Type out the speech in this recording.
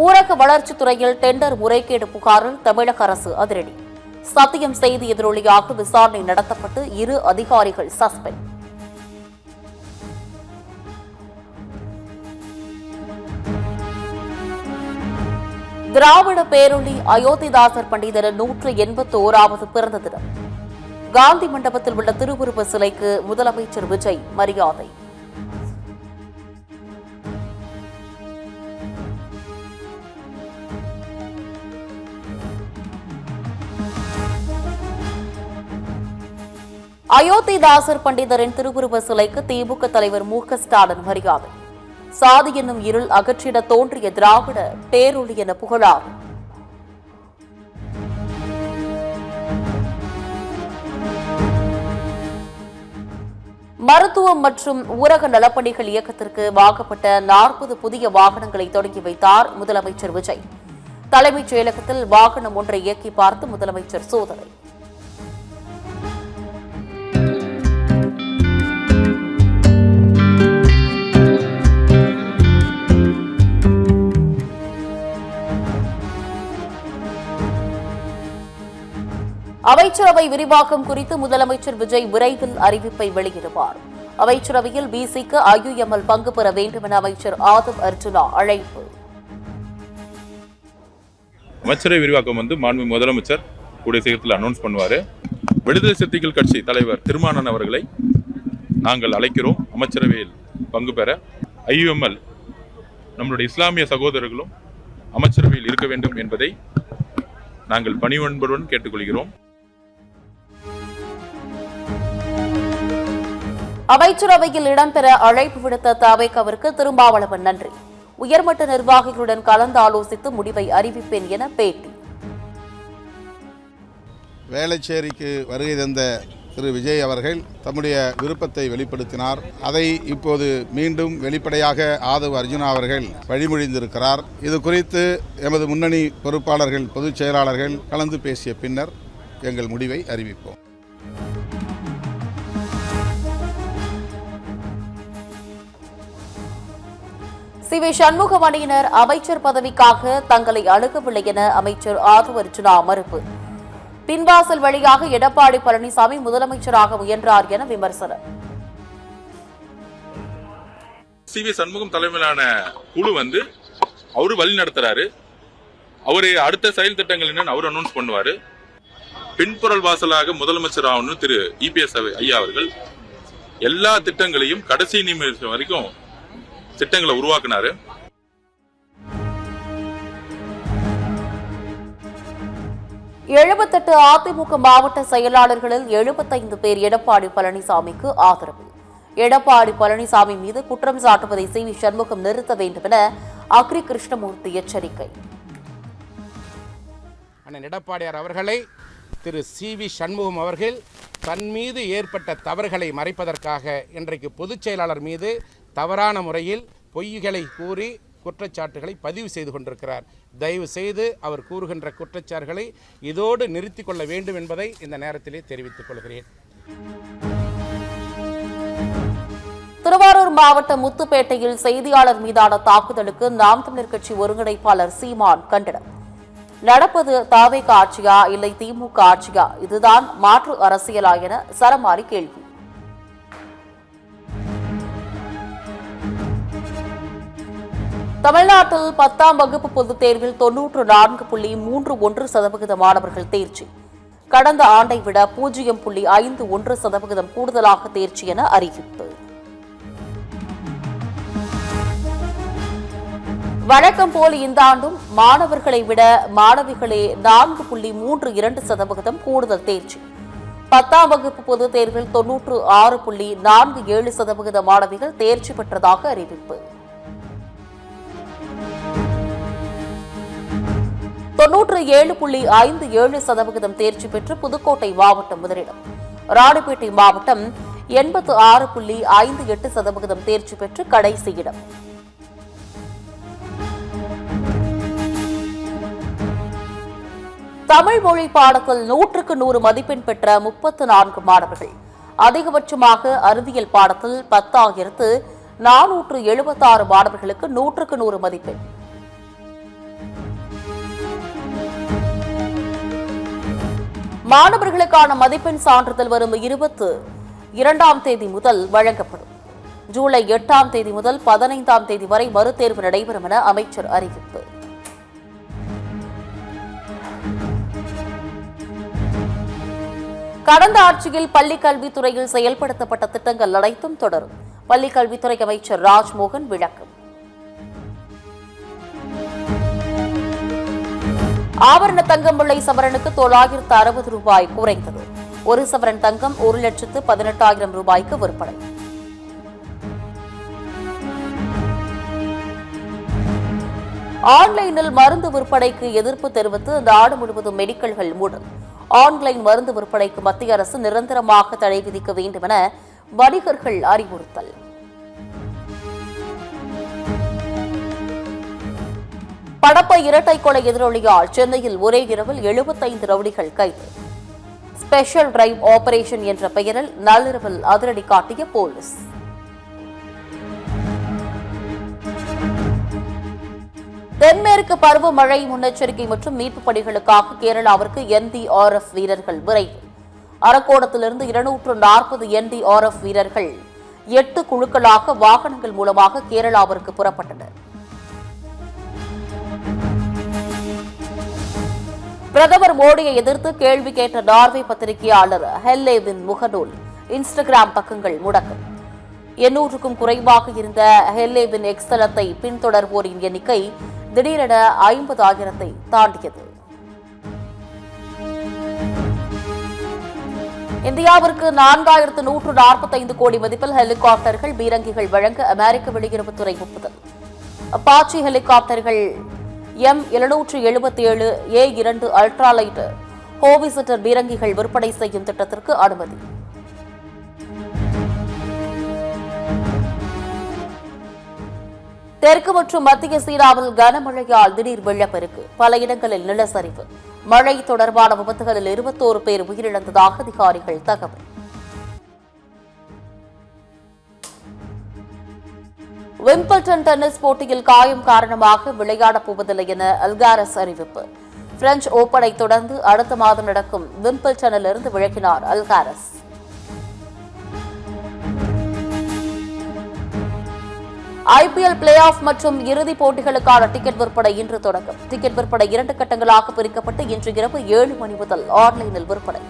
ஊரக வளர்ச்சித் துறையில் டெண்டர் முறைகேடு புகாரில் தமிழக அரசு அதிரடி. சத்தியம் செய்தி எதிரொலியாக விசாரணை நடத்தப்பட்டு 2 அதிகாரிகள் சஸ்பெண்ட். திராவிட பேரொளி அயோத்திதாசர் பண்டிதரின் 181வது பிறந்த தினம். காந்தி மண்டபத்தில் உள்ள திருவுருவ சிலைக்கு முதலமைச்சர் விஜய் மரியாதை. அயோத்திதாசர் பண்டிதரின் திருவுருவ சிலைக்கு திமுக தலைவர் மு.க. ஸ்டாலின் மரியாதை. சாதி என்னும் இருள் அகற்றிட தோன்றிய திராவிட பேரொளி என புகழார். மருத்துவம் மற்றும் ஊரக நலப்பணிகள் இயக்கத்திற்கு வாங்கப்பட்ட 40 புதிய வாகனங்களை தொடங்கி வைத்தார் முதலமைச்சர் விஜய். தலைமைச் செயலகத்தில் வாகனம் ஒன்றை இயக்கி பார்த்து முதலமைச்சர் சோதனை. அமைச்சரவை விரிவாக்கம் குறித்து முதலமைச்சர் விஜய் விரைவில் அறிவிப்பை வெளியிடுவார். அமைச்சரவையில் பிசிக்கு IUML பங்கு பெற வேண்டும் என அமைச்சர் ஆதவ் அர்ஜுனா அழைப்பு. அமைச்சரவை விரிவாக்கம் மாண்புமிகு முதலமைச்சர் கூடிய சீக்கிரத்தில் அனௌன்ஸ் பண்ணுவார். விடுதலை சிறுத்தைகள் கட்சி தலைவர் திருமானன் அவர்களை நாங்கள் அழைக்கிறோம். அமைச்சரவையில் பங்கு பெற IUML நம்முடைய இஸ்லாமிய சகோதரர்களும் அமைச்சரவையில் இருக்க வேண்டும் என்பதை நாங்கள் பணிவன்புடன் கேட்டுக்கொள்கிறோம். அமைச்சரவையில் இடம்பெற அழைப்பு விடுத்த தவேகாவிற்கு திருமாவளவன் நன்றி. உயர்மட்ட நிர்வாகிகளுடன் கலந்து ஆலோசித்து முடிவை அறிவிப்பேன் என பேட்டி. வேளச்சேரிக்கு வருகை தந்த திரு விஜய் அவர்கள் தம்முடைய விருப்பத்தை வெளிப்படுத்தினார். அதை இப்போது மீண்டும் வெளிப்படையாக ஆதவ் அர்ஜுனா அவர்கள் வழிமொழிந்திருக்கிறார். இது குறித்து எமது முன்னணி பொறுப்பாளர்கள், பொதுச் செயலாளர்கள் கலந்து பேசிய பின்னர் எங்கள் முடிவை அறிவிப்போம். சி.வி. சண்முகம் அணியினர் அமைச்சர் பதவிக்காக தங்களை அணுகவில்லை என அமைச்சர் ஆதவ் அர்ஜுனா மறுப்பு. பின்வாசல் வழியாக எடப்பாடி பழனிசாமி முதலமைச்சராக முயன்றார் என விமர்சனம். சி.வி. சண்முகம் தலைமையிலான குழு அவரு வழி நடத்துறாரு. அவரு அடுத்த செயல் திட்டங்கள் என்னன்னு அவர் அனௌன்ஸ் பண்ணுவாரு. பின்புறல் வாசலாக முதலமைச்சர் ஆகணும் திரு EPS ஐயா அவர்கள் எல்லா திட்டங்களையும் கடைசி நிமிஷம் வரைக்கும் திட்டங்களை உருவாக்கினாரு. அதிமுக மாவட்ட செயலாளர்களில் 75 பேர் எடப்பாடி பழனிசாமிக்கு ஆதரவு. எடப்பாடி பழனிசாமி மீது குற்றம் சாட்டுவதை சி.வி. சண்முகம் நிறுத்த வேண்டும் என அக்ரி கிருஷ்ணமூர்த்தி எச்சரிக்கை. அண்ணன் எடப்பாடியார் அவர்களை திரு சி.வி. சண்முகம் அவர்கள் தன் மீது ஏற்பட்ட தவறுகளை மறைப்பதற்காக இன்றைக்கு பொதுச் செயலாளர் மீது தவறான முறையில் பொய்களை கூறி குற்றச்சாட்டுகளை பதிவு செய்து கொண்டிருக்கிறார். தயவு செய்து அவர் கூறுகின்ற குற்றச்சாட்டுகளை இதோடு நிறுத்திக் கொள்ள வேண்டும் என்பதை இந்த நேரத்திலே தெரிவித்துக் கொள்கிறேன். திருவாரூர் மாவட்டம் முத்துப்பேட்டையில் செய்தியாளர் மீதான தாக்குதலுக்கு நாம் தமிழர் கட்சி ஒருங்கிணைப்பாளர் சீமான் கண்டனம். நடப்பது தவேக ஆட்சியா இல்லை திமுக ஆட்சியா, இதுதான் மாற்று அரசியலா என சரமாரி கேள்வி. தமிழ்நாட்டில் 10ஆம் வகுப்பு பொதுத் தேர்வில் 94.31% மாணவர்கள் தேர்ச்சி. கடந்த ஆண்டை விட 0.51% கூடுதலாக தேர்ச்சி என அறிவிப்பு. வழக்கம் போல் இந்த ஆண்டும் மாணவர்களை விட மாணவிகளே 4.32% கூடுதல் தேர்ச்சி. 10ஆம் வகுப்பு பொதுத் தேர்வில் 96.47% மாணவிகள் தேர்ச்சி பெற்றதாக அறிவிப்பு. 97.57% தேர்ச்சி பெற்று புதுக்கோட்டை மாவட்டம் முதலிடம். ராணிப்பேட்டை மாவட்டம் 86.58% தேர்ச்சி பெற்று கடைசி இடம். தமிழ் மொழி பாடத்தில் 100க்கு 100 மதிப்பெண் பெற்ற 34 மாணவர்கள். அதிகபட்சமாக அறிவியல் பாடத்தில் 10,476 மாணவர்களுக்கு 100க்கு 100 மதிப்பெண். மாணவர்களுக்கான மதிப்பெண் சான்றிதழ் வரும் 22ஆம் தேதி முதல் வழங்கப்படும். ஜூலை 8ஆம் தேதி முதல் 15ஆம் தேதி வரை மறுதேர்வு நடைபெறும் என அமைச்சர் அறிவிப்பு. கடந்த ஆட்சியில் பள்ளிக் கல்வித்துறையில் செயல்படுத்தப்பட்ட திட்டங்கள் அனைத்தும் தொடரும். பள்ளிக் கல்வித்துறை அமைச்சர் ராஜ்மோகன் விளக்கம். ஆபரண தங்கம் விலை சவரனுக்கு 960 ரூபாய் குறைந்தது. ஒரு சவரன் தங்கம் 1,18,000 ரூபாய்க்கு விற்பனை. ஆன்லைனில் மருந்து விற்பனைக்கு எதிர்ப்பு தெரிவித்து நாடு முழுவதும் மெடிக்கல்கள் மூடல். ஆன்லைன் மருந்து விற்பனைக்கு மத்திய அரசு நிரந்தரமாக தடை விதிக்க வேண்டும் என வணிகர்கள் அறிவுறுத்தல். படப்பை இரட்டை கொலை எதிரொலியால் சென்னையில் ஒரே இரவில் 75 ரவுடிகள் கைது. ஸ்பெஷல் டிரைவ் ஆபரேஷன் என்ற பெயரில் நள்ளிரவில் அதிரடி காட்டிய போலீஸ். தென்மேற்கு பருவமழை முன்னெச்சரிக்கை மற்றும் மீட்புப் பணிகளுக்காக கேரளாவிற்கு NDRF வீரர்கள் விரைவு. அரக்கோணத்திலிருந்து 240 NDRF வீரர்கள் 8 குழுக்களாக வாகனங்கள் மூலமாக கேரளாவிற்கு புறப்பட்டனர். பிரதமர் மோடியை எதிர்த்து கேள்வி கேட்ட நார்வே பத்திரிகையாளர் ஹெல்லேவின் முகநூல், இன்ஸ்டாகிராம் பக்கங்கள் முடக்கம். 800க்கும் குறைவாக இருந்த ஹெல்லேவின் எக்ஸ் தளத்தை பின்தொடர்வோரின் எண்ணிக்கை திடீரென 50,000-ஐ தாண்டியது. இந்தியாவிற்கு 4,145 கோடி மதிப்பில் ஹெலிகாப்டர்கள், பீரங்கிகள் வழங்க அமெரிக்க வெளியுறவுத்துறை ஒப்புதல். அப்பாச்சி ஹெலிகாப்டர்கள் M777 A2 அல்ட்ராலைட் ஹோவிசட்டர் பீரங்கிகள் விற்பனை செய்யும் திட்டத்திற்கு அனுமதி. தெற்கு மற்றும் மத்திய சீனாவில் கனமழையால் திடீர் வெள்ளப்பெருக்கு, பல இடங்களில் நிலச்சரிவு. மழை தொடர்பான விபத்துகளில் 21 பேர் உயிரிழந்ததாக அதிகாரிகள் தகவல். விம்பிள்டன் டென்னிஸ் போட்டியில் காயம் காரணமாக விளையாடப் போவதில்லை என அல்காரஸ் அறிவிப்பு. பிரெஞ்சு ஓபனை தொடர்ந்து அடுத்த மாதம் நடக்கும் விம்பிள்டனிலிருந்து விலகினார் அல்காரஸ். IPL பிளே ஆஃப் மற்றும் இறுதிப் போட்டிகளுக்கான டிக்கெட் விற்பனை இன்று தொடங்கும். டிக்கெட் விற்பனை 2 கட்டங்களாக பிரிக்கப்பட்டு இன்று இரவு 7 மணி முதல் ஆன்லைனில் விற்பனை.